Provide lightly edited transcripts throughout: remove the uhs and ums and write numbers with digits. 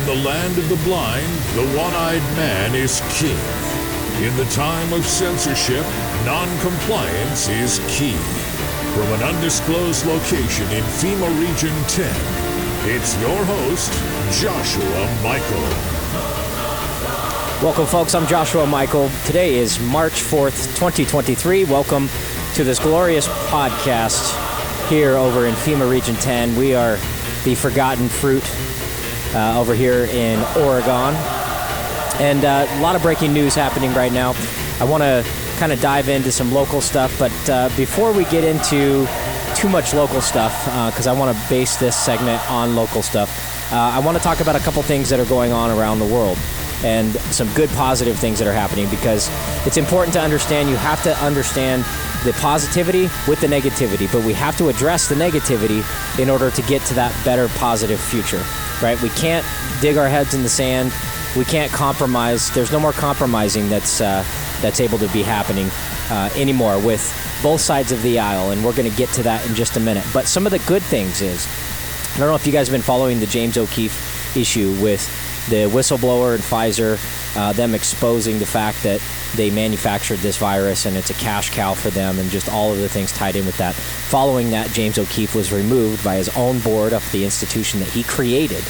In the land of the blind, the one-eyed man is king. In the time of censorship, non-compliance is key. From an undisclosed location in FEMA Region 10, it's your host, Joshua Michael. Welcome, folks. I'm Joshua Michael. Today is March 4th, 2023. Welcome to this glorious podcast here over in FEMA Region 10. We are the Forgotten Fruit over here in Oregon. And a lot of breaking news happening right now. I want to kind of dive into some local stuff, but before we get into too much local stuff, because I want to base this segment on local stuff, I want to talk about a couple things that are going on around the world and some good positive things that are happening, because it's important to understand. You have to understand the positivity with the negativity, but we have to address the negativity in order to get to that better positive future, right? We can't dig our heads in the sand. We can't compromise. There's no more compromising that's able to be happening anymore with both sides of the aisle, and we're going to get to that in just a minute. But some of the good things is, I don't know if you guys have been following the James O'Keefe issue with the whistleblower and Pfizer, them exposing the fact that they manufactured this virus and it's a cash cow for them, and just all of the things tied in with that. Following that, James O'Keefe was removed by his own board of the institution that he created,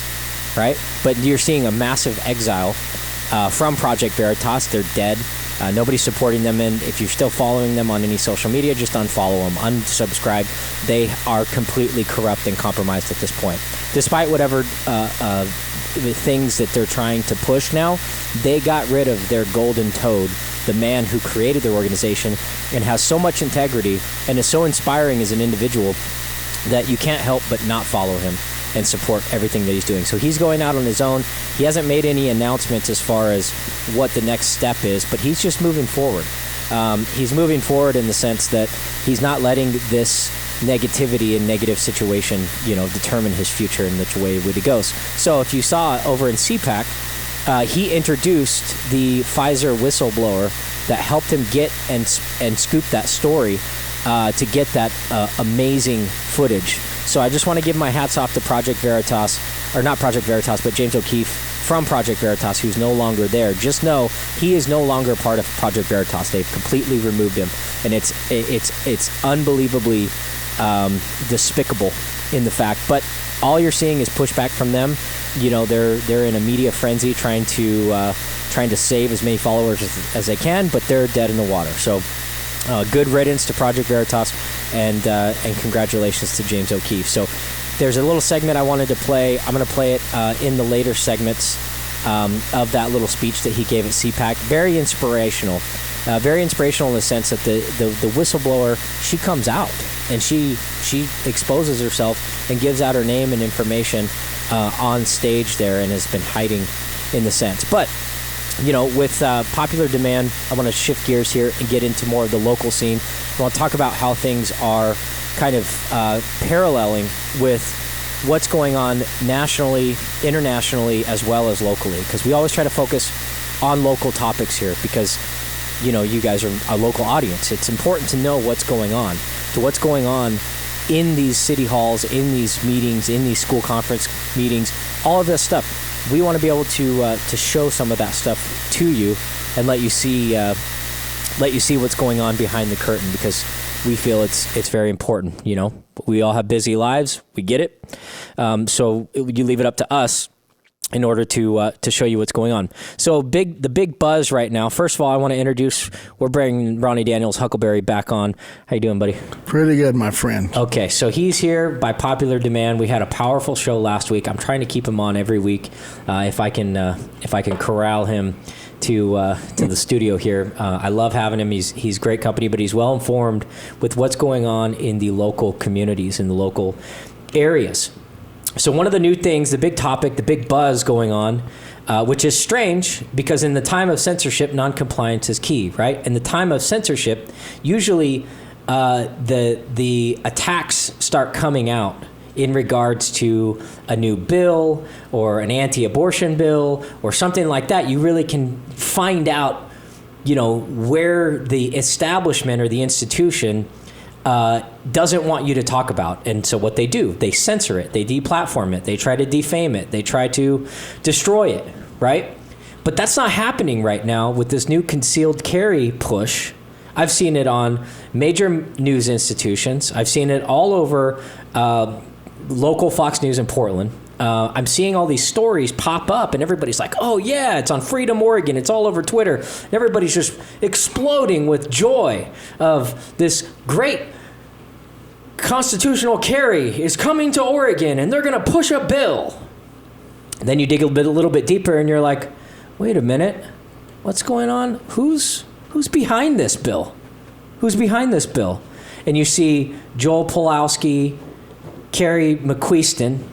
right? But you're seeing a massive exile from Project Veritas. They're dead. Nobody's supporting them, and if you're still following them on any social media, just unfollow them, unsubscribe. They are completely corrupt and compromised at this point. Despite whatever the things that they're trying to push now, they got rid of their golden toad, the man who created their organization and has so much integrity and is so inspiring as an individual that you can't help but not follow him and support everything that he's doing. So he's going out on his own. He hasn't made any announcements as far as what the next step is, but he's just moving forward. He's moving forward in the sense that he's not letting this negativity and negative situation, determine his future and which way he goes. So if you saw over in CPAC, he introduced the Pfizer whistleblower that helped him get and scoop that story to get that amazing footage. So I just want to give my hats off to Project Veritas, or not Project Veritas, but James O'Keefe from Project Veritas, who's no longer there. Just know he is no longer part of Project Veritas. They've completely removed him, and it's unbelievably despicable in the fact. But all you're seeing is pushback from them. They're in a media frenzy trying to save as many followers as they can, but they're dead in the water. So good riddance to Project Veritas, and congratulations to James O'Keefe. So there's a little segment I wanted to play. I'm going to play it in the later segments of that little speech that he gave at CPAC. Very inspirational. Very inspirational in the sense that the whistleblower, she comes out and she exposes herself and gives out her name and information on stage there, and has been hiding in the sense. But with popular demand, I want to shift gears here and get into more of the local scene. I want to talk about how things are kind of paralleling with what's going on nationally, internationally, as well as locally, because we always try to focus on local topics here because, you guys are a local audience. It's important to know what's going on, in these city halls, in these meetings, in these school conference meetings, all of this stuff. We want to be able to show some of that stuff to you and let you see what's going on behind the curtain, because we feel it's very important. We all have busy lives. We get it. So you leave it up to us in order to show you what's going on. So the big buzz right now. First of all, I want to introduce. We're bringing Ronnie Daniels Huckleberry back on. How you doing, buddy? Pretty good, my friend. Okay, so he's here by popular demand. We had a powerful show last week. I'm trying to keep him on every week, if I can corral him to the studio here. I love having him. He's great company, but he's well informed with what's going on in the local communities, in the local areas. So one of the new things, the big topic, the big buzz going on, which is strange because in the time of censorship, noncompliance is key, right? In the time of censorship, usually the attacks start coming out in regards to a new bill or an anti-abortion bill or something like that. You really can find out, where the establishment or the institution doesn't want you to talk about. And so what they do, they censor it, they deplatform it, they try to defame it, they try to destroy it, right? But that's not happening right now with this new concealed carry push. I've seen it on major news institutions. I've seen it all over local Fox News in Portland. I'm seeing all these stories pop up, and everybody's like, oh, yeah, it's on Freedom Oregon. It's all over Twitter. And everybody's just exploding with joy of this great constitutional carry is coming to Oregon, and they're going to push a bill. And then you dig a little bit deeper, and you're like, wait a minute. What's going on? Who's behind this bill? Who's behind this bill? And you see Joel Pulowski, Carrie McQueeston,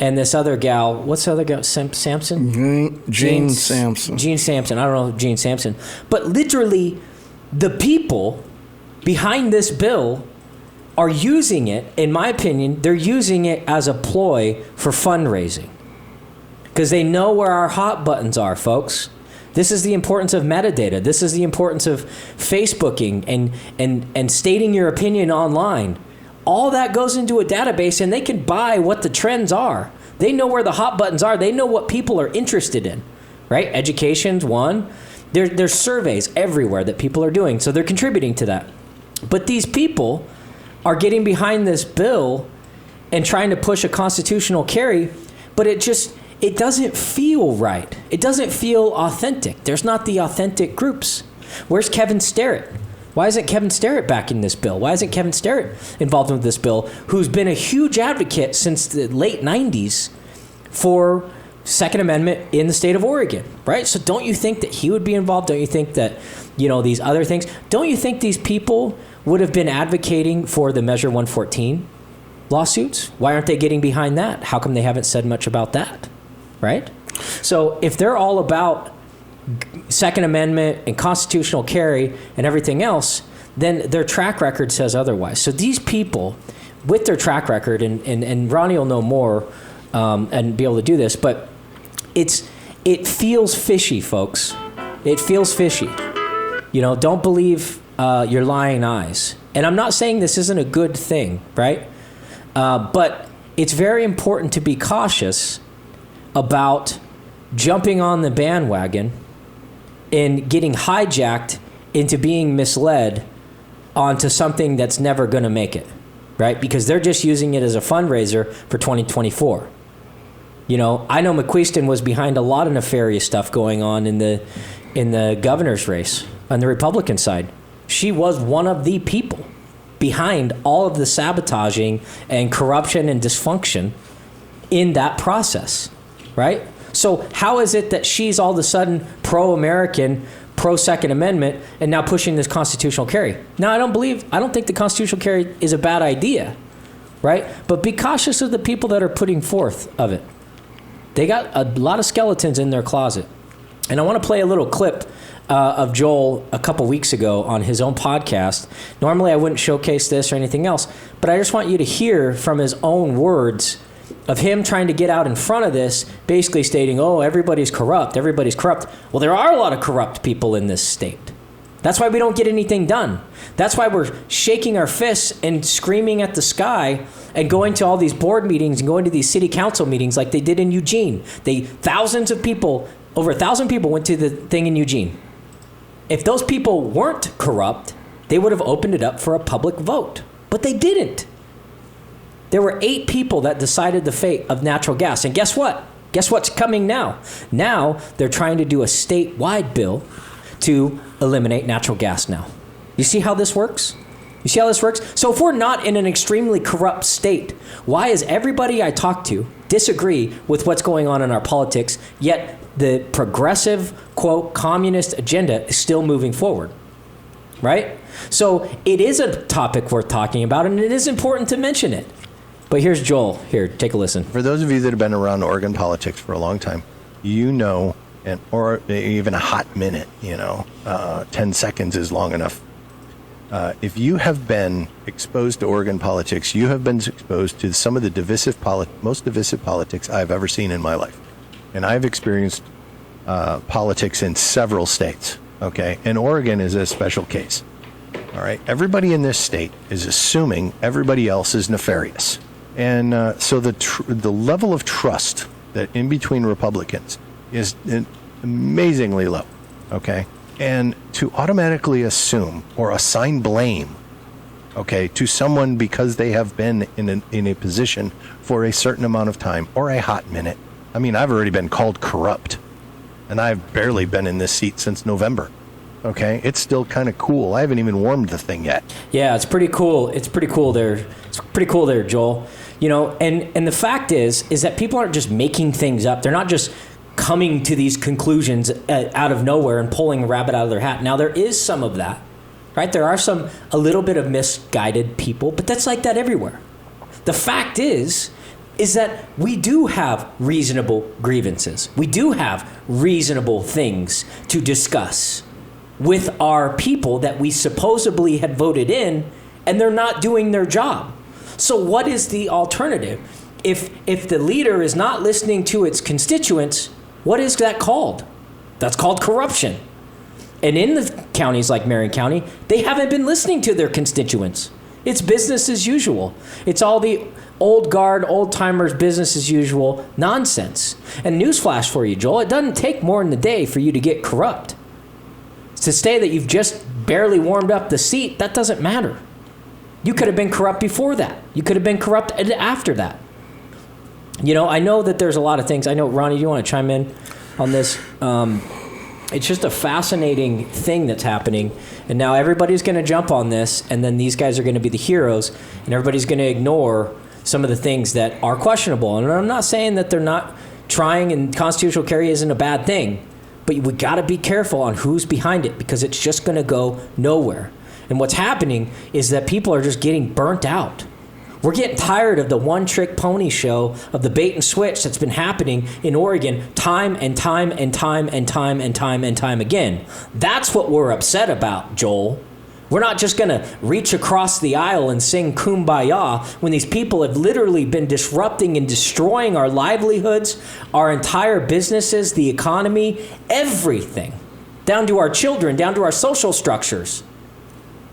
and this other gal. What's the other gal? Sampson? Gene Sampson. Gene Sampson. I don't know Gene Sampson. But literally, the people behind this bill are using it, in my opinion, they're using it as a ploy for fundraising. Because they know where our hot buttons are, folks. This is the importance of metadata. This is the importance of Facebooking and stating your opinion online. All that goes into a database, and they can buy what the trends are. They know where the hot buttons are. They know what people are interested in, right? Education's one. There's surveys everywhere that people are doing, so they're contributing to that. But these people are getting behind this bill and trying to push a constitutional carry, but it doesn't feel right. It doesn't feel authentic. There's not the authentic groups. Where's Kevin Sterrett? Why isn't Kevin Sterrett backing this bill? Why isn't Kevin Sterrett involved with this bill, who's been a huge advocate since the late 90s for Second Amendment in the state of Oregon, right? So don't you think that he would be involved? Don't you think that, these other things? Don't you think these people would have been advocating for the Measure 114 lawsuits? Why aren't they getting behind that? How come they haven't said much about that, right? So if they're all about Second Amendment and constitutional carry and everything else, then their track record says otherwise. So these people, with their track record, and Ronnie will know more and be able to do this, but it feels fishy, folks. It feels fishy. Don't believe your lying eyes. And I'm not saying this isn't a good thing, right? But it's very important to be cautious about jumping on the bandwagon and getting hijacked into being misled onto something that's never going to make it, right? Because they're just using it as a fundraiser for 2024. I know McQueeston was behind a lot of nefarious stuff going on in the governor's race on the Republican side. She was one of the people behind all of the sabotaging and corruption and dysfunction in that process, right? So how is it that she's all of a sudden pro-American, pro-Second Amendment, and now pushing this constitutional carry? Now, I don't think the constitutional carry is a bad idea, right? But be cautious of the people that are putting forth of it. They got a lot of skeletons in their closet. And I want to play a little clip of Joel a couple weeks ago on his own podcast. Normally, I wouldn't showcase this or anything else, but I just want you to hear from his own words of him trying to get out in front of this, basically stating, oh, everybody's corrupt. Well, there are a lot of corrupt people in this state. That's why we don't get anything done. That's why we're shaking our fists and screaming at the sky and going to all these board meetings and going to these city council meetings like they did in Eugene. Thousands of people, over 1,000 people went to the thing in Eugene. If those people weren't corrupt, they would have opened it up for a public vote. But they didn't. There were 8 people that decided the fate of natural gas. And guess what? Guess what's coming now? Now they're trying to do a statewide bill to eliminate natural gas now. You see how this works? You see how this works? So if we're not in an extremely corrupt state, why is everybody I talk to disagree with what's going on in our politics, yet the progressive, quote, communist agenda is still moving forward, right? So it is a topic worth talking about, and it is important to mention it. But here's Joel. Here, take a listen. For those of you that have been around Oregon politics for a long time, or even a hot minute, 10 seconds is long enough. If you have been exposed to Oregon politics, you have been exposed to some of the most divisive politics I've ever seen in my life. And I've experienced politics in several states, okay? And Oregon is a special case. All right. Everybody in this state is assuming everybody else is nefarious. And so the level of trust that in between Republicans is amazingly low. Okay. And to automatically assume or assign blame, okay, to someone because they have been in a position for a certain amount of time or a hot minute. I mean, I've already been called corrupt, and I've barely been in this seat since November. Okay, it's still kind of cool. I haven't even warmed the thing yet. Yeah, it's pretty cool. It's pretty cool there. It's pretty cool there, Joel. You know, and the fact is that people aren't just making things up. They're not just coming to these conclusions out of nowhere and pulling a rabbit out of their hat. Now, there is some of that, right? There are a little bit of misguided people, but that's like that everywhere. The fact is that we do have reasonable grievances. We do have reasonable things to discuss with our people that we supposedly had voted in, and they're not doing their job. So what is the alternative? If the leader is not listening to its constituents, what is that called? That's called corruption. And in the counties like Marion County, they haven't been listening to their constituents. It's business as usual. It's all the old guard, old timers, business as usual nonsense. And newsflash for you, Joel, it doesn't take more than a day for you to get corrupt. To say that you've just barely warmed up the seat, that doesn't matter. You could have been corrupt before that. You could have been corrupt after that. You know, I know that there's a lot of things. I know, Ronnie, do you want to chime in on this? It's just a fascinating thing that's happening. And now everybody's going to jump on this, and then these guys are going to be the heroes, and everybody's going to ignore some of the things that are questionable. And I'm not saying that they're not trying, and constitutional carry isn't a bad thing, but we got to be careful on who's behind it, because it's just going to go nowhere. And what's happening is that people are just getting burnt out. We're getting tired of the one-trick pony show of the bait and switch that's been happening in Oregon time and time and time and time and time and time again. That's what we're upset about, Joel. We're not just going to reach across the aisle and sing Kumbaya when these people have literally been disrupting and destroying our livelihoods, our entire businesses, the economy, everything, down to our children, down to our social structures.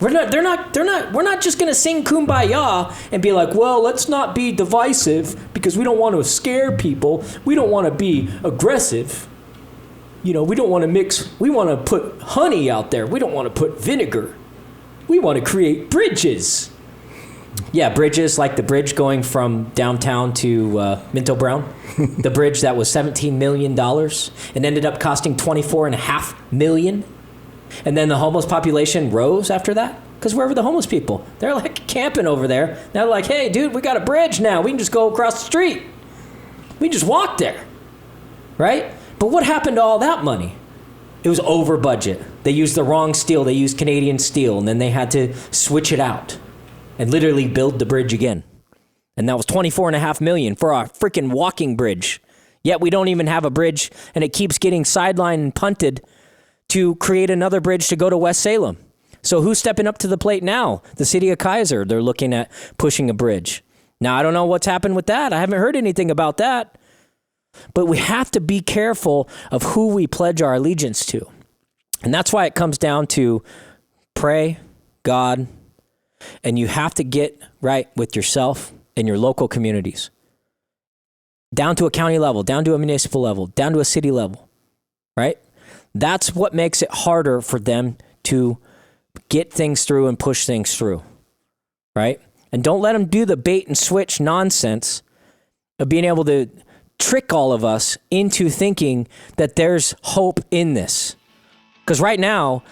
We're not just going to sing Kumbaya and be like, well, let's not be divisive because we don't want to scare people. We don't want to be aggressive. You know, we don't want to mix. We want to put honey out there. We don't want to put vinegar. We want to create bridges. Yeah, bridges like the bridge going from downtown to Minto Brown. The bridge that was $17 million and ended up costing $24.5 million. And then the homeless population rose after that. Because where were the homeless people? They're like camping over there. They're like, hey, dude, we got a bridge now. We can just go across the street. We just walk there. Right? But what happened to all that money? It was over budget. They used the wrong steel. They used Canadian steel. And then they had to switch it out and literally build the bridge again. And that was $24.5 million for a freaking walking bridge. Yet we don't even have a bridge, and it keeps getting sidelined and punted to create another bridge to go to West Salem. So who's stepping up to the plate now? The city of Kaiser. They're looking at pushing a bridge. Now, I don't know what's happened with that. I haven't heard anything about that. But we have to be careful of who we pledge our allegiance to. And that's why it comes down to pray, God, and you have to get right with yourself and your local communities. Down to a county level, down to a municipal level, down to a city level, right? That's what makes it harder for them to get things through and push things through, right? And don't let them do the bait and switch nonsense of being able to trick all of us into thinking that there's hope in this. Because right now,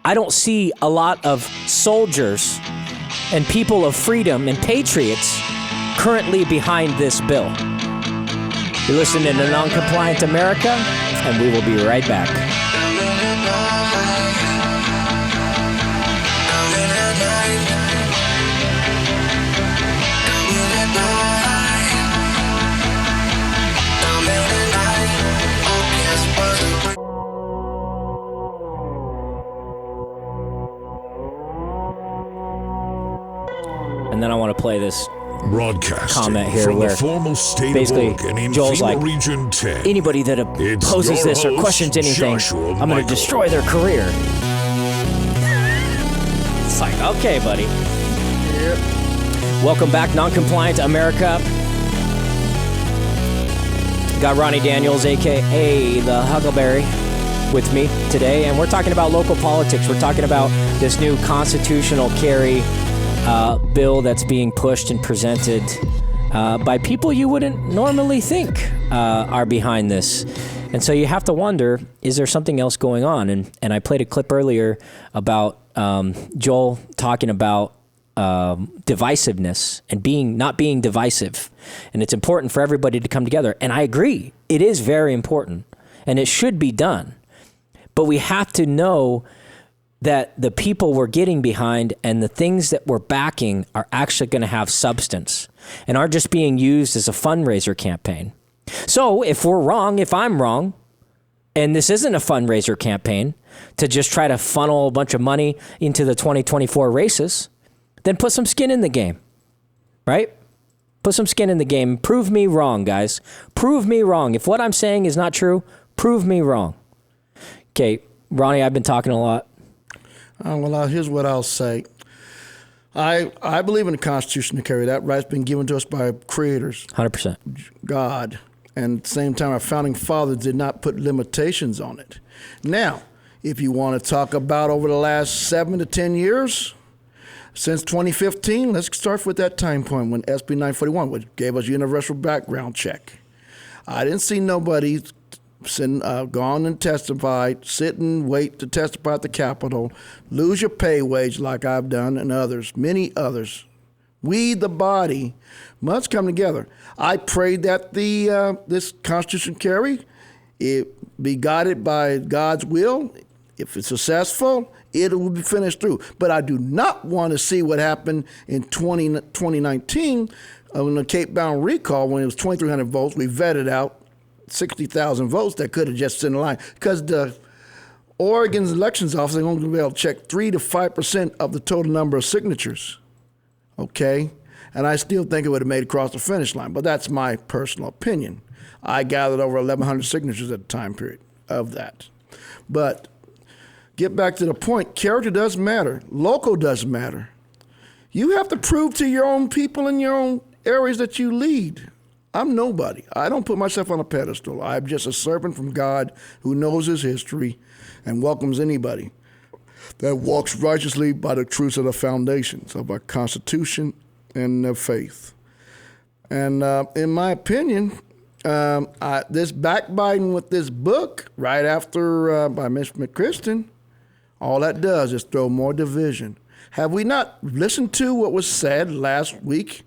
I don't see a lot of soldiers and people of freedom and patriots currently behind this bill. You're listening to Non-Compliant America, and we will be right back. And then I want to play this comment here from where the foremost state basically of Oregon in Joel's like, Region 10. anybody that opposes this or questions anything, I'm going to destroy their career. It's like, okay, buddy. Yep. Welcome back, Non-Compliant America. Got Ronnie Daniels, a.k.a. the Huckleberry, with me today, and we're talking about local politics. We're talking about this new constitutional carry bill that's being pushed and presented by people you wouldn't normally think are behind this. And so you have to wonder, is there something else going on? And I played a clip earlier about Joel talking about divisiveness and not being divisive. And it's important for everybody to come together. And I agree. It is very important. And it should be done. But we have to know that the people we're getting behind and the things that we're backing are actually going to have substance and aren't just being used as a fundraiser campaign. So if we're wrong, if I'm wrong, and this isn't a fundraiser campaign to just try to funnel a bunch of money into the 2024 races, then put some skin in the game, right? Put some skin in the game. Prove me wrong, guys. Prove me wrong. If what I'm saying is not true, prove me wrong. Okay, Ronnie, I've been talking a lot. Here's what I'll say. I believe in the Constitution to carry. That right's been given to us by creators. 100%. God. And at the same time, our founding fathers did not put limitations on it. Now, if you want to talk about over the last 7 to 10 years, since 2015, let's start with that time point when SB 941, which gave us universal background check. I didn't see nobody gone and testified, sit and wait to testify at the Capitol, lose your pay wage like I've done and others, many others. We, the body, must come together. I pray that this Constitution carry, it be guided by God's will. If it's successful, it will be finished through. But I do not want to see what happened in 2019 on the Cape Bound recall when it was 2,300 votes. We vetted out 60,000 votes that could have just sent a line because the Oregon's elections office is going to be able to check 3 to 5% of the total number of signatures. Okay? And I still think it would have made it across the finish line, but that's my personal opinion. I gathered over 1,100 signatures at the time period of that. But get back to the point, character does matter. Local does matter. You have to prove to your own people in your own areas that you lead. I'm nobody. I don't put myself on a pedestal. I'm just a servant from God who knows his history and welcomes anybody that walks righteously by the truths of the foundations of our Constitution and their faith. And in my opinion, this backbiting with this book right after by Ms. McChristen, all that does is throw more division. Have we not listened to what was said last week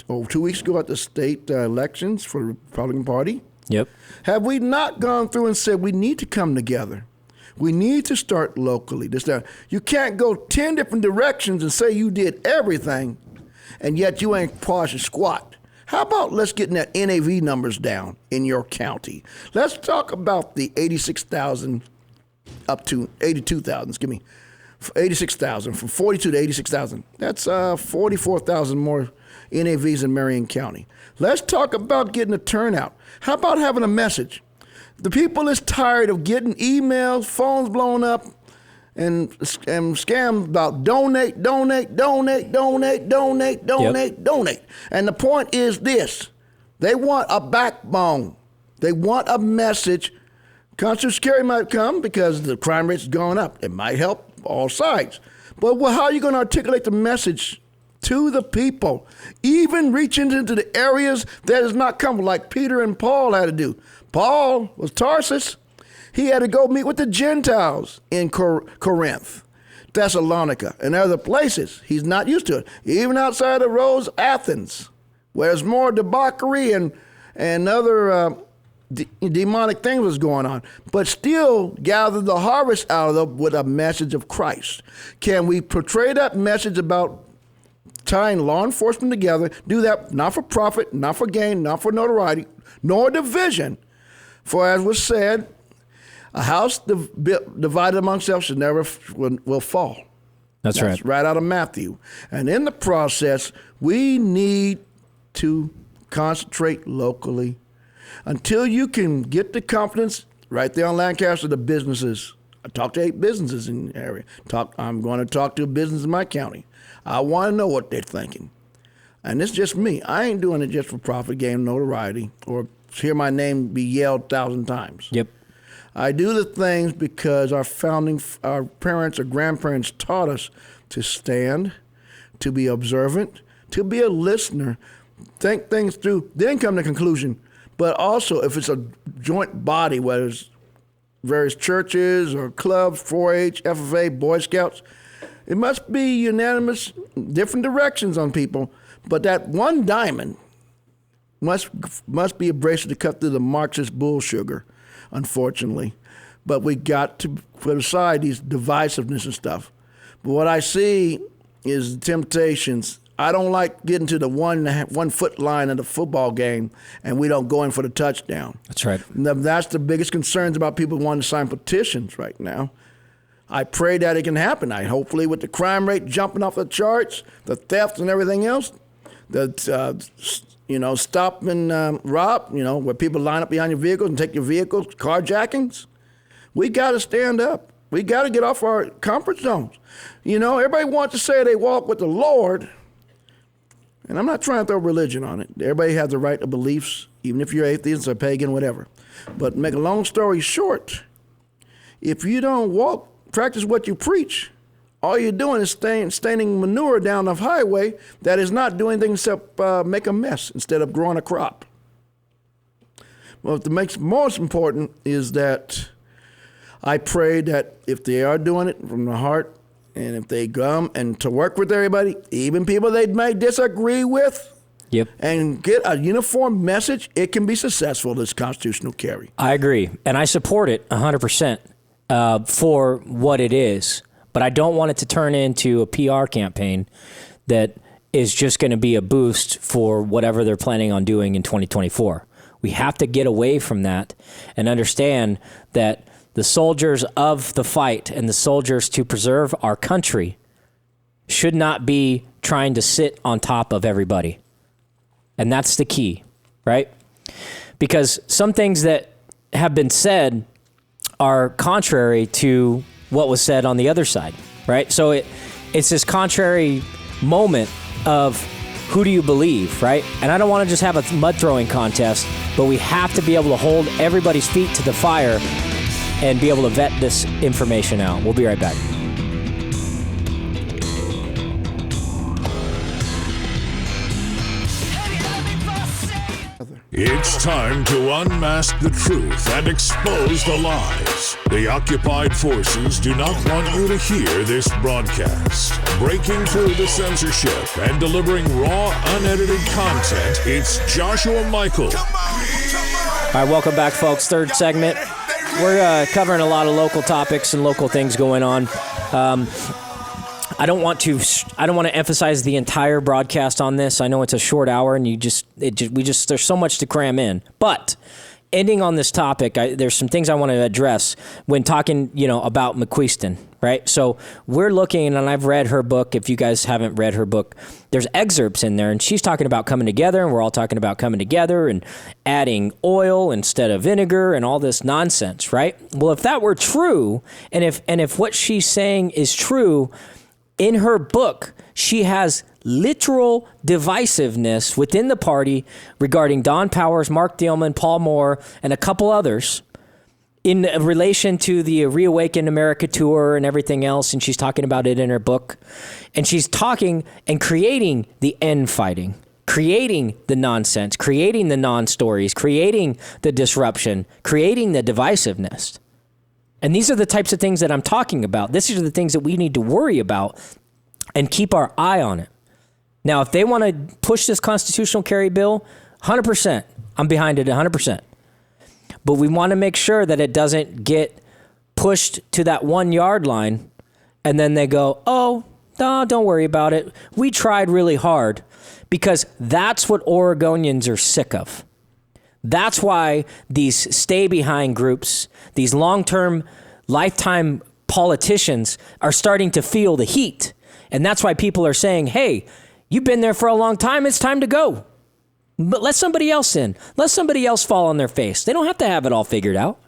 or 2 weeks ago at the state elections for the Republican Party? Yep. Have we not gone through and said we need to come together? We need to start locally. You can't go 10 different directions and say you did everything, and yet you ain't posh a squat. How about let's get that NAV numbers down in your county? Let's talk about the 86,000 up to 82,000. Excuse me, 86,000 from 42 to 86,000. That's 44,000 more NAVs in Marion County. Let's talk about getting a turnout. How about having a message? The people is tired of getting emails, phones blown up, and scams about donate. And the point is this. They want a backbone. They want a message. Constitutional carry might come because the crime rate's gone up. It might help all sides. But how are you going to articulate the message to the people, even reaching into the areas that is not comfortable, like Peter and Paul had to do? Paul was Tarsus. He had to go meet with the Gentiles in Corinth, Thessalonica, and other places. He's not used to it. Even outside of Rhodes, Athens, where there's more debauchery and other demonic things was going on, but still gather the harvest out of them with a message of Christ. Can we portray that message about tying law enforcement together, do that not for profit, not for gain, not for notoriety, nor division? For as was said, a house divided among itself should never will fall. That's right. Right out of Matthew. And in the process, we need to concentrate locally until you can get the confidence right there on Lancaster, the businesses I talked to 8 businesses in the area. I'm going to talk to a business in my county. I want to know what they're thinking. And it's just me. I ain't doing it just for profit, gain notoriety, or hear my name be yelled 1,000 times. Yep. I do the things because our parents or grandparents taught us to stand, to be observant, to be a listener, think things through, then come to conclusion. But also, if it's a joint body, whether it's various churches or clubs, 4-H, FFA, Boy Scouts, it must be unanimous, different directions on people. But that one diamond must be abrasive to cut through the Marxist bull sugar, unfortunately. But we got to put aside these divisiveness and stuff. But what I see is the temptations. I don't like getting to the 1 foot line of the football game and we don't go in for the touchdown. That's right. That's the biggest concerns about people wanting to sign petitions right now. I pray that it can happen. Hopefully with the crime rate jumping off the charts, the theft and everything else, stop and rob, where people line up behind your vehicles and take your vehicles, carjackings. We got to stand up. We got to get off our comfort zones. Everybody wants to say they walk with the Lord, and I'm not trying to throw religion on it. Everybody has the right to beliefs, even if you're atheist or pagan, whatever. But make a long story short, if you don't practice what you preach, all you're doing is staining manure down the highway that is not doing anything except make a mess instead of growing a crop. What makes most important is that I pray that if they are doing it from the heart, and if they come and to work with everybody, even people they may disagree with, yep, and get a uniform message, it can be successful, this constitutional carry. I agree, and I support it 100% for what it is. But I don't want it to turn into a PR campaign that is just going to be a boost for whatever they're planning on doing in 2024. We have to get away from that and understand that the soldiers of the fight and the soldiers to preserve our country should not be trying to sit on top of everybody. And that's the key, right? Because some things that have been said are contrary to what was said on the other side, right? So it's this contrary moment of who do you believe, right? And I don't want to just have a mud throwing contest, but we have to be able to hold everybody's feet to the fire and be able to vet this information out. We'll be right back. It's time to unmask the truth and expose the lies. The occupied forces do not want you to hear this broadcast. Breaking through the censorship and delivering raw, unedited content, it's Joshua Michael. All right, welcome back, folks. Third segment. We're covering a lot of local topics and local things going on. I don't want to emphasize the entire broadcast on this. I know it's a short hour, and there's so much to cram in. But ending on this topic, there's some things I want to address when talking, about McQueeston, right? So we're looking, and I've read her book. If you guys haven't read her book, there's excerpts in there, and she's talking about coming together, and we're all talking about coming together and adding oil instead of vinegar and all this nonsense, right? Well, if that were true, and if what she's saying is true, in her book, she has literal divisiveness within the party regarding Don Powers, Mark Thielman, Paul Moore, and a couple others in relation to the Reawaken America tour and everything else. And she's talking about it in her book. And she's talking and creating the end fighting, creating the nonsense, creating the non-stories, creating the disruption, creating the divisiveness. And these are the types of things that I'm talking about. These are the things that we need to worry about and keep our eye on it. Now, if they want to push this constitutional carry bill, 100%, I'm behind it 100%. But we want to make sure that it doesn't get pushed to that 1 yard line and then they go, oh, no, don't worry about it. We tried really hard, because that's what Oregonians are sick of. That's why these stay-behind groups, these long-term, lifetime politicians are starting to feel the heat. And that's why people are saying, hey, you've been there for a long time. It's time to go. But let somebody else in. Let somebody else fall on their face. They don't have to have it all figured out.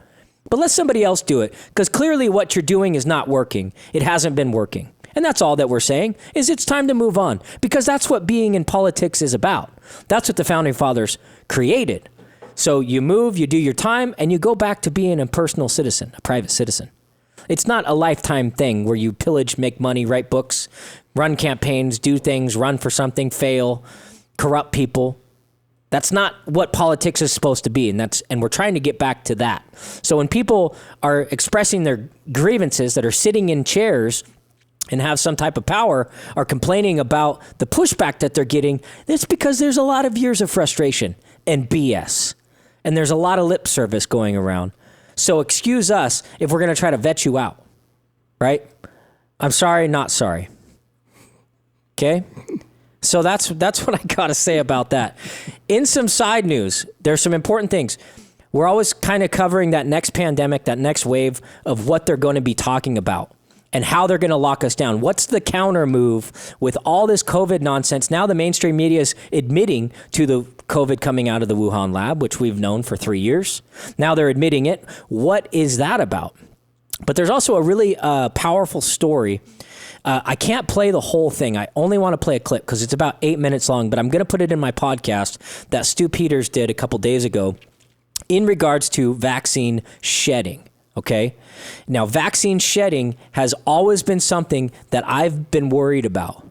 But let somebody else do it, because clearly what you're doing is not working. It hasn't been working. And that's all that we're saying, is it's time to move on, because that's what being in politics is about. That's what the Founding Fathers created. So you move, you do your time, and you go back to being a personal citizen, a private citizen. It's not a lifetime thing where you pillage, make money, write books, run campaigns, do things, run for something, fail, corrupt people. That's not what politics is supposed to be, and we're trying to get back to that. So when people are expressing their grievances that are sitting in chairs and have some type of power, are complaining about the pushback that they're getting, it's because there's a lot of years of frustration and BS. And there's a lot of lip service going around. So excuse us if we're going to try to vet you out, right? I'm sorry, not sorry. Okay? So that's what I got to say about that. In some side news, there's some important things. We're always kind of covering that next pandemic, that next wave of what they're going to be talking about and how they're going to lock us down. What's the counter move with all this COVID nonsense? Now the mainstream media is admitting to the COVID coming out of the Wuhan lab, which we've known for 3 years. Now they're admitting it. What is that about? But there's also a really powerful story. I can't play the whole thing. I only want to play a clip because it's about 8 minutes long, but I'm going to put it in my podcast that Stu Peters did a couple days ago in regards to vaccine shedding. Okay. Now, vaccine shedding has always been something that I've been worried about.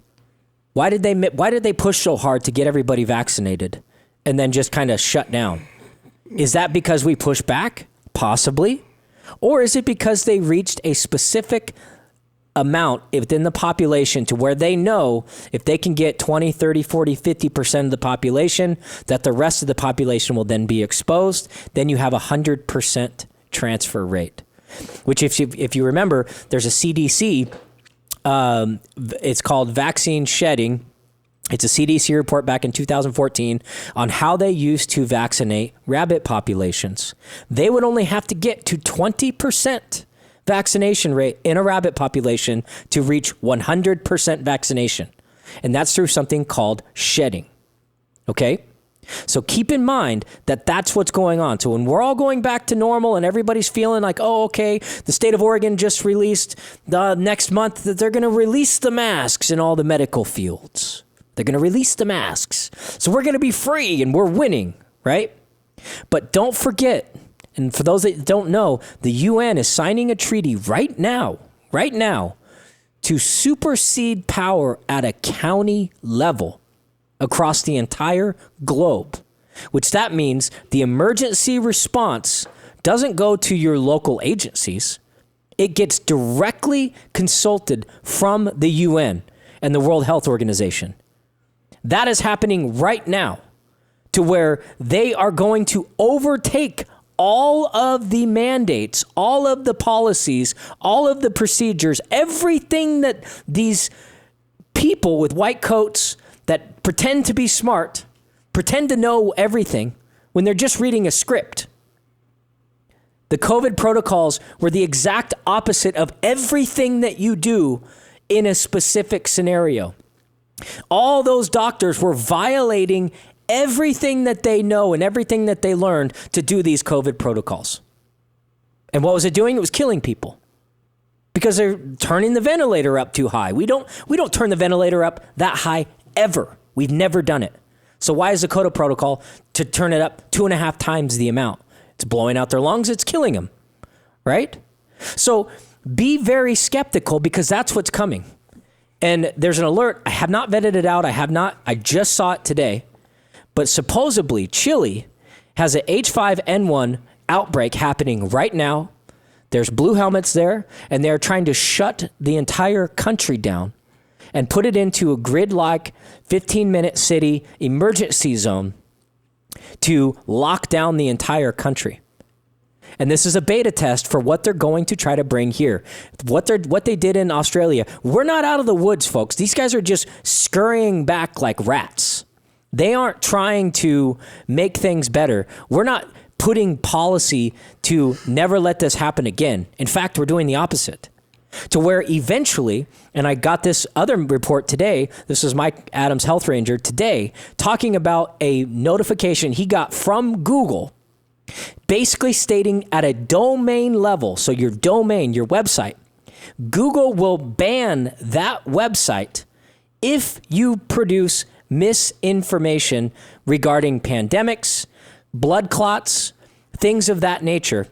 Why did they push so hard to get everybody vaccinated and then just kind of shut down? Is that because we pushed back? Possibly. Or is it because they reached a specific amount within the population to where they know if they can get 20, 30, 40, 50% of the population, that the rest of the population will then be exposed? Then you have 100% transfer rate, which if you remember, there's a CDC, it's called vaccine shedding. It's a CDC report back in 2014 on how they used to vaccinate rabbit populations. They would only have to get to 20% vaccination rate in a rabbit population to reach 100% vaccination. And that's through something called shedding. Okay? So keep in mind that that's what's going on. So when we're all going back to normal and everybody's feeling like, oh, okay, the state of Oregon just released the next month that they're going to release the masks in all the medical fields. They're going to release the masks. So we're going to be free and we're winning, right? But don't forget, and for those that don't know, the UN is signing a treaty right now, to supersede power at a county level across the entire globe, which that means the emergency response doesn't go to your local agencies. It gets directly consulted from the UN and the World Health Organization. That is happening right now, to where they are going to overtake all of the mandates, all of the policies, all of the procedures, everything that these people with white coats that pretend to be smart, pretend to know everything when they're just reading a script. The COVID protocols were the exact opposite of everything that you do in a specific scenario. All those doctors were violating everything that they know and everything that they learned to do these COVID protocols. And what was it doing? It was killing people because they're turning the ventilator up too high. We don't turn the ventilator up that high ever. We've never done it. So why is the Dakota protocol to turn it up 2.5 times the amount? It's blowing out their lungs. It's killing them, right? So be very skeptical because that's what's coming. And there's an alert. I have not vetted it out. I just saw it today. But supposedly Chile has an H5N1 outbreak happening right now. There's blue helmets there, and they're trying to shut the entire country down and put it into a grid-like 15-minute city emergency zone to lock down the entire country. And this is a beta test for what they're going to try to bring here. What they did in Australia. We're not out of the woods, folks. These guys are just scurrying back like rats. They aren't trying to make things better. We're not putting policy to never let this happen again. In fact, we're doing the opposite. To where eventually, and I got this other report today, this is Mike Adams, Health Ranger, today, talking about a notification he got from Google basically stating at a domain level, so your domain, your website, Google will ban that website if you produce misinformation regarding pandemics, blood clots, things of that nature.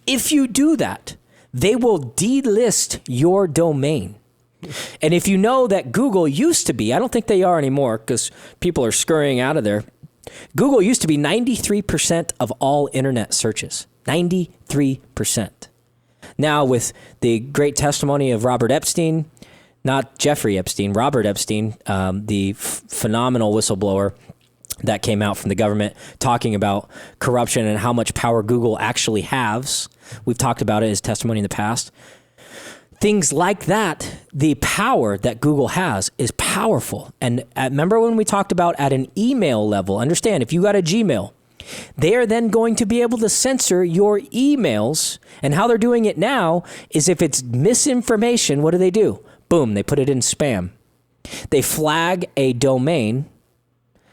If you do that, they will delist your domain. And if you know that Google used to be, I don't think they are anymore because people are scurrying out of there. Google used to be 93% of all internet searches. 93%. Now, with the great testimony of Robert Epstein, not Jeffrey Epstein, Robert Epstein, the phenomenal whistleblower that came out from the government talking about corruption and how much power Google actually has. We've talked about it, his testimony in the past. Things like that, the power that Google has is powerful. And remember when we talked about at an email level, understand, if you got a Gmail, they are then going to be able to censor your emails. And how they're doing it now is if it's misinformation, what do? Boom, they put it in spam. They flag a domain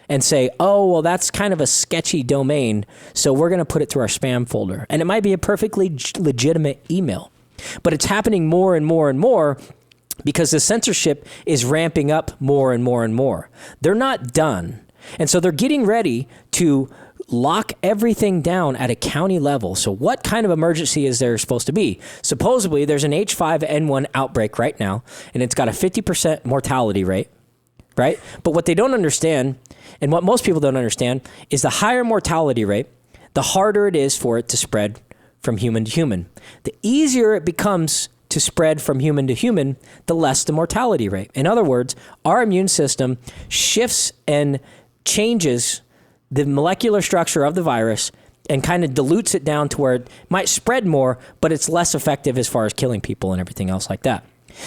and say, oh, well, that's kind of a sketchy domain, so we're going to put it through our spam folder. And it might be a perfectly legitimate email. But it's happening more and more and more because the censorship is ramping up more and more and more. They're not done. And so they're getting ready to lock everything down at a county level. So what kind of emergency is there supposed to be? Supposedly, there's an H5N1 outbreak right now, and it's got a 50% mortality rate, right? But what they don't understand, and what most people don't understand, is the higher mortality rate, the harder it is for it to spread from human to human. The easier it becomes to spread from human to human, the less the mortality rate. In other words, our immune system shifts and changes the molecular structure of the virus and kind of dilutes it down to where it might spread more, but it's less effective as far as killing people and everything else like that.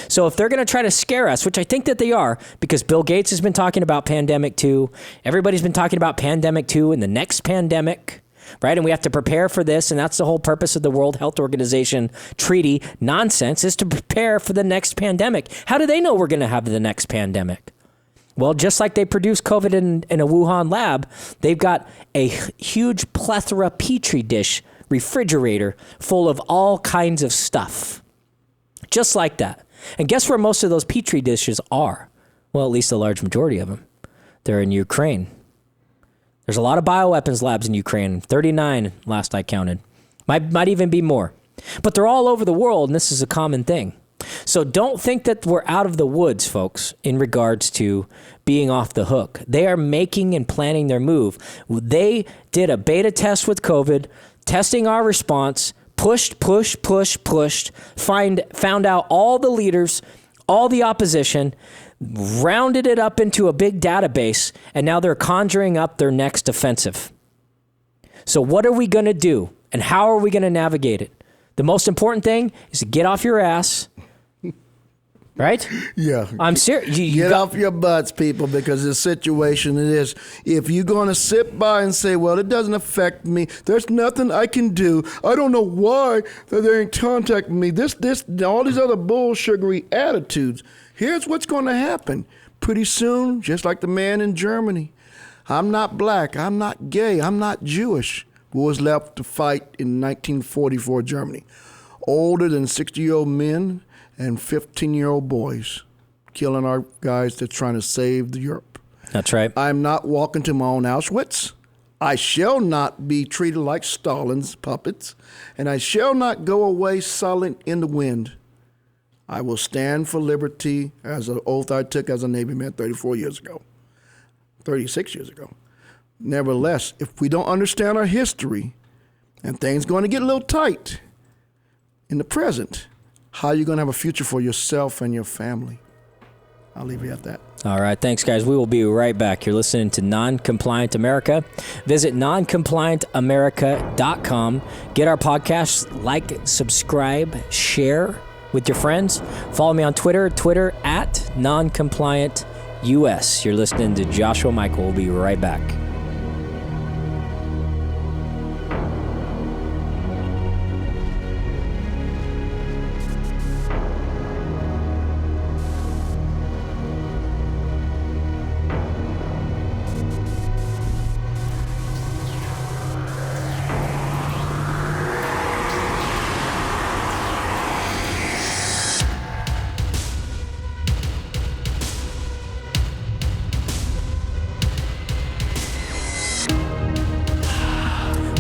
So if they're going to try to scare us, which I think that they are, because Bill Gates has been talking about pandemic 2, everybody's been talking about pandemic 2 and the next pandemic, right? And we have to prepare for this, and that's the whole purpose of the World Health Organization treaty nonsense, is to prepare for the next pandemic. How do they know we're going to have the next pandemic? Well, just like they produce COVID in a Wuhan lab, they've got a huge plethora Petri dish refrigerator full of all kinds of stuff. Just like that. And guess where most of those Petri dishes are? Well, at least a large majority of them. They're in Ukraine. There's a lot of bioweapons labs in Ukraine, 39 last I counted. Might even be more. But they're all over the world, and this is a common thing. So don't think that we're out of the woods, folks, in regards to being off the hook. They are making and planning their move. They did a beta test with COVID, testing our response, pushed, found out all the leaders, all the opposition, rounded it up into a big database, and now they're conjuring up their next offensive. So what are we going to do, and how are we going to navigate it? The most important thing is to get off your ass, right? Yeah. I'm serious. Get off your butts, people, because the situation it is. If you're going to sit by and say, well, it doesn't affect me, there's nothing I can do, I don't know why they ain't contacting me, this, all these other bullshuggery attitudes, here's what's going to happen. Pretty soon, just like the man in Germany, I'm not black, I'm not gay, I'm not Jewish. What was left to fight in 1944 Germany? Older than 60-year-old men and 15-year-old boys killing our guys that's trying to save Europe. That's right. I'm not walking to my own Auschwitz. I shall not be treated like Stalin's puppets, and I shall not go away silent in the wind. I will stand for liberty as an oath I took as a Navy man 36 years ago. Nevertheless, if we don't understand our history and things going to get a little tight in the present, how are you going to have a future for yourself and your family? I'll leave you at that. All right. Thanks, guys. We will be right back. You're listening to Non-Compliant America. Visit noncompliantamerica.com. Get our podcasts, like, subscribe, share with your friends. Follow me on Twitter at NoncompliantUS. You're listening to Joshua Michael. We'll be right back.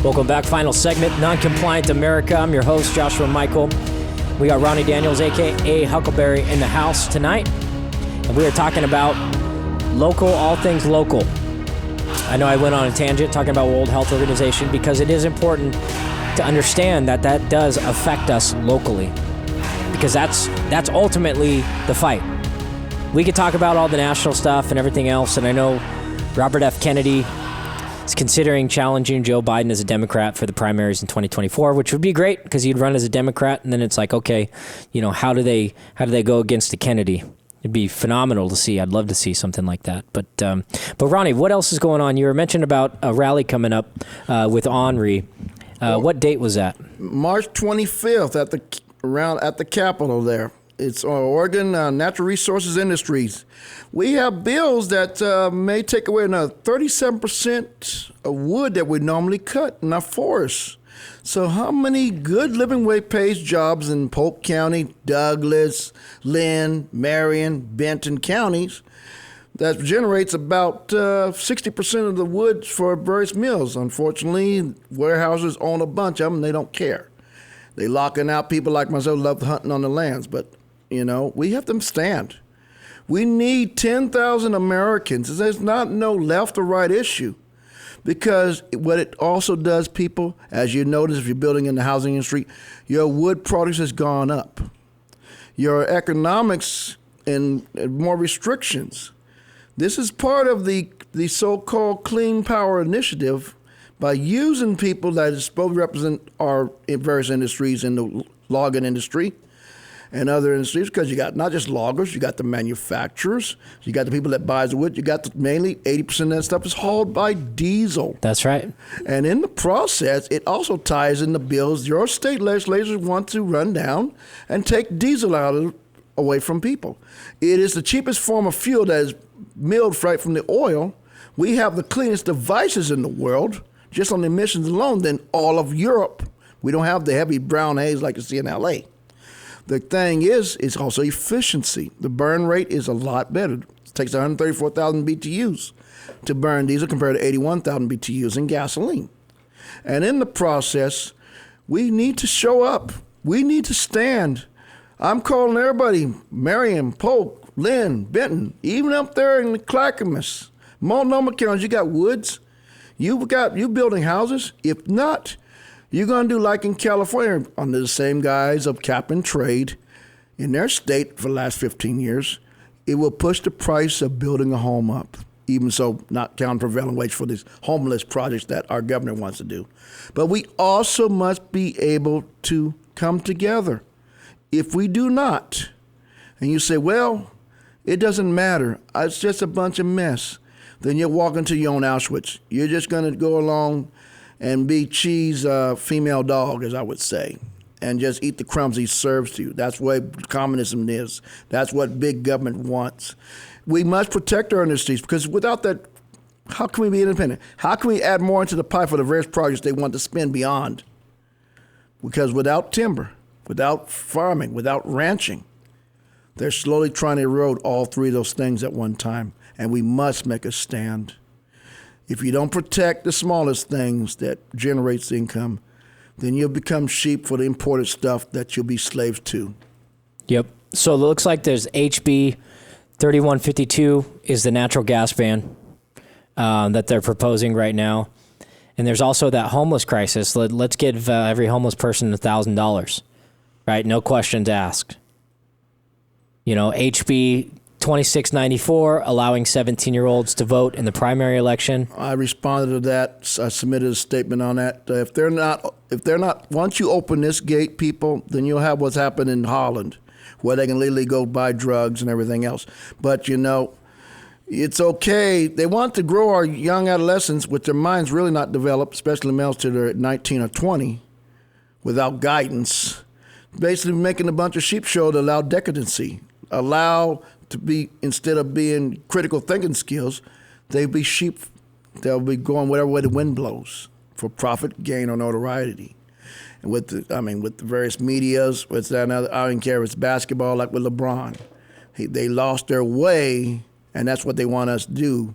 Welcome back. Final segment, Non-Compliant America. I'm your host, Joshua Michael. We got Ronnie Daniels, a.k.a. Huckleberry, in the house tonight. And we are talking about local, all things local. I know I went on a tangent talking about World Health Organization because it is important to understand that that does affect us locally, because that's ultimately the fight. We could talk about all the national stuff and everything else, and I know Robert F. Kennedy is considering challenging Joe Biden as a Democrat for the primaries in 2024, which would be great because he'd run as a Democrat, and then it's like, okay, how do they go against a Kennedy? It'd be phenomenal to see. I'd love to see something like that. But Ronnie, what else is going on? You were mentioning about a rally coming up with Henri. What date was that? March 25th at the Capitol there. It's Oregon Natural Resources Industries. We have bills that may take away another 37% of wood that we normally cut in our forests. So how many good living wage jobs in Polk County, Douglas, Lynn, Marion, Benton counties that generates about 60% of the wood for various mills? Unfortunately, warehouses own a bunch of them. They don't care. They locking out people like myself who love hunting on the lands. But, we have to stand. We need 10,000 Americans. There's not no left or right issue. Because what it also does, people, as you notice if you're building in the housing industry, your wood products has gone up. Your economics and more restrictions. This is part of the so-called Clean Power Initiative by using people that is supposed to represent our various industries in the logging industry and other industries, because you got not just loggers, you got the manufacturers, you got the people that buys the wood, you got mainly 80% of that stuff is hauled by diesel. That's right. And in the process, it also ties in the bills your state legislators want to run down and take diesel away from people. It is the cheapest form of fuel that is milled right from the oil. We have the cleanest devices in the world, just on the emissions alone, than all of Europe. We don't have the heavy brown haze like you see in LA. The thing is, it's also efficiency. The burn rate is a lot better. It takes 134,000 BTUs to burn diesel compared to 81,000 BTUs in gasoline. And in the process, we need to show up. We need to stand. I'm calling everybody, Marion, Polk, Lynn, Benton, even up there in the Clackamas, Multnomah counties, you got woods. You building houses. If not, you're going to do like in California, under the same guise of cap and trade in their state for the last 15 years. It will push the price of building a home up, even so not counting prevailing wage for these homeless projects that our governor wants to do. But we also must be able to come together. If we do not, and you say, well, it doesn't matter, it's just a bunch of mess, then you're walking to your own Auschwitz. You're just going to go along and be cheese female dog, as I would say, and just eat the crumbs he serves to you. That's what communism is. That's what big government wants. We must protect our industries, because without that, how can we be independent? How can we add more into the pie for the various projects they want to spend beyond? Because without timber, without farming, without ranching, they're slowly trying to erode all three of those things at one time, and we must make a stand. If you don't protect the smallest things that generates income, then you'll become sheep for the imported stuff that you'll be slaves to. Yep. So it looks like there's HB 3152 is the natural gas ban that they're proposing right now. And there's also that homeless crisis. Let's give every homeless person $1,000, right? No questions asked. HB 2694, allowing 17-year-olds to vote in the primary election. I responded to that. I submitted a statement on that. If they're not, once you open this gate, people, then you'll have what's happened in Holland, where they can legally go buy drugs and everything else. But it's okay. They want to grow our young adolescents with their minds really not developed, especially males till they're 19 or 20, without guidance. Basically making a bunch of sheep show to allow decadency, allow to be, instead of being critical thinking skills, they'll be sheep. They'll be going whatever way the wind blows for profit, gain, or notoriety. And with the various medias, what's that another? I don't care if it's basketball, like with LeBron. They lost their way, and that's what they want us to do.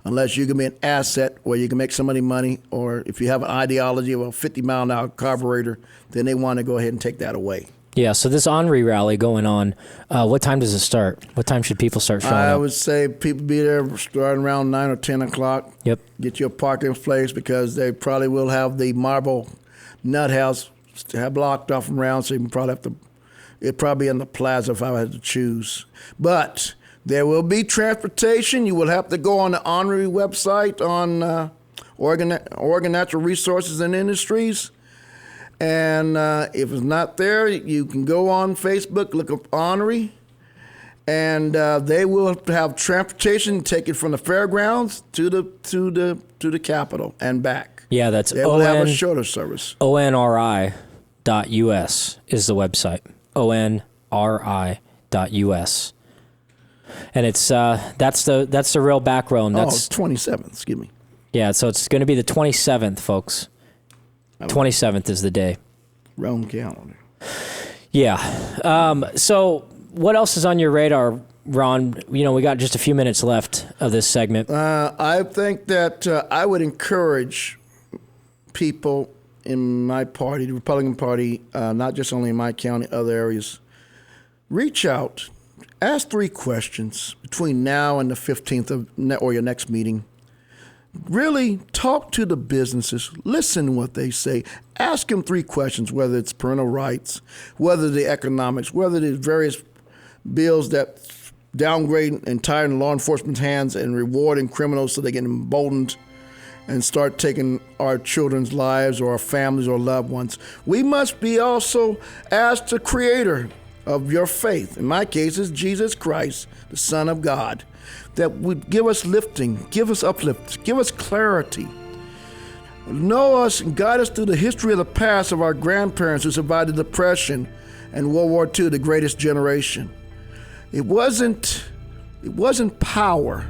unless you can be an asset where you can make somebody money, or if you have an ideology of a 50-mile-an-hour carburetor, then they want to go ahead and take that away. Yeah, so this Henri rally going on, what time does it start? What time should people start showing up? I would say people be there starting around 9 or 10 o'clock. Yep. Get your parking place, because they probably will have the Marble Nut House blocked off from around, so you can probably have to, it'd probably be in the plaza if I had to choose. But there will be transportation. You will have to go on the Henri website on Oregon Natural Resources and Industries. And if it's not there, you can go on Facebook, look up Henri, and they will have transportation, take it from the fairgrounds to the Capitol and back. Yeah, that's they will have a shorter service. ONRI.us is the website. ONRI.us, and it's that's the real background. That's 27th. Excuse me. Yeah, so it's going to be the 27th, folks. 27th is the day. Wrong calendar. Yeah. So what else is on your radar, Ron? We got just a few minutes left of this segment. I think that I would encourage people in my party, the Republican Party, not just only in my county, other areas, reach out, ask 3 questions between now and the 15th or your next meeting. Really talk to the businesses, listen to what they say, ask them 3 questions, whether it's parental rights, whether the economics, whether the various bills that downgrade and tie in law enforcement's hands and rewarding criminals so they get emboldened and start taking our children's lives or our families or loved ones. We must be also asked the creator of your faith. In my case, it's Jesus Christ, the Son of God, that would give us lifting, give us uplift, give us clarity. Know us and guide us through the history of the past of our grandparents who survived the Depression and World War II, the greatest generation. It wasn't power.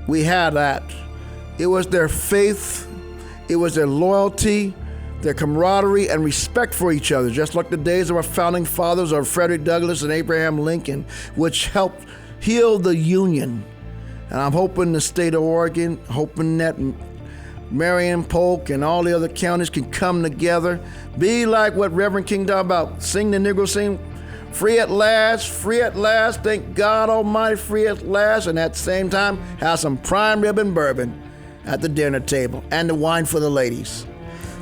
We had that. It was their faith, it was their loyalty, their camaraderie and respect for each other, just like the days of our founding fathers, or Frederick Douglass and Abraham Lincoln, which helped heal the Union. And I'm hoping the state of Oregon, hoping that Marion, Polk, and all the other counties can come together, be like what Reverend King talked about, sing the Negro sing, free at last, thank God Almighty, free at last, and at the same time, have some prime rib and bourbon at the dinner table, and the wine for the ladies.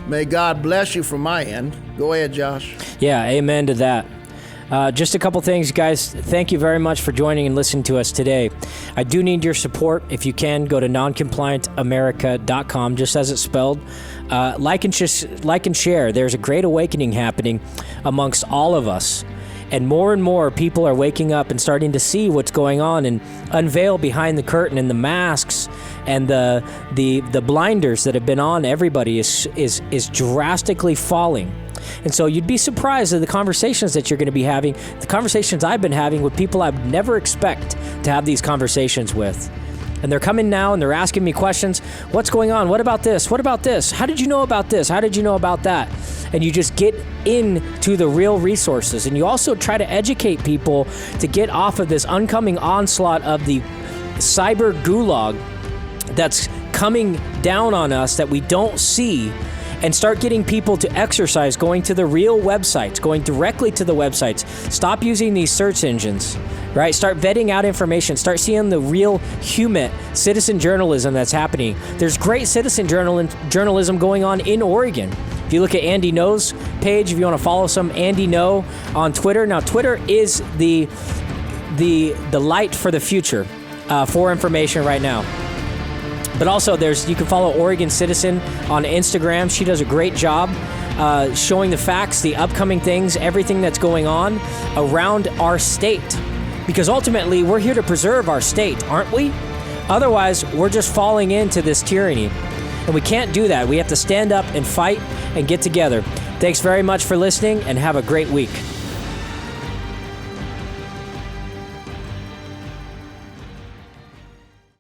May God bless you from my end. Go ahead, Josh. Yeah, amen to that. Just a couple things, guys. Thank you very much for joining and listening to us today. I do need your support. If you can, go to noncompliantamerica.com, just as it's spelled. Like and share. There's a great awakening happening amongst all of us. And more people are waking up and starting to see what's going on and unveil behind the curtain, and the masks and the blinders that have been on everybody is drastically falling. And so you'd be surprised at the conversations that you're going to be having, the conversations I've been having with people I'd never expect to have these conversations with. And they're coming now and they're asking me questions. What's going on? What about this? What about this? How did you know about this? How did you know about that? And you just get into the real resources. And you also try to educate people to get off of this oncoming onslaught of the cyber gulag that's coming down on us that we don't see, and start getting people to exercise going to the real websites, going directly to the websites. Stop using these search engines, right? Start vetting out information. Start seeing the real human citizen journalism that's happening. There's great citizen journalism going on in Oregon. If you look at Andy No's page, if you want to follow some Andy No on Twitter. Now, Twitter is the light for the future for information right now. But also, you can follow Oregon Citizen on Instagram. She does a great job showing the facts, the upcoming things, everything that's going on around our state. Because ultimately, we're here to preserve our state, aren't we? Otherwise, we're just falling into this tyranny. And we can't do that. We have to stand up and fight and get together. Thanks very much for listening, and have a great week.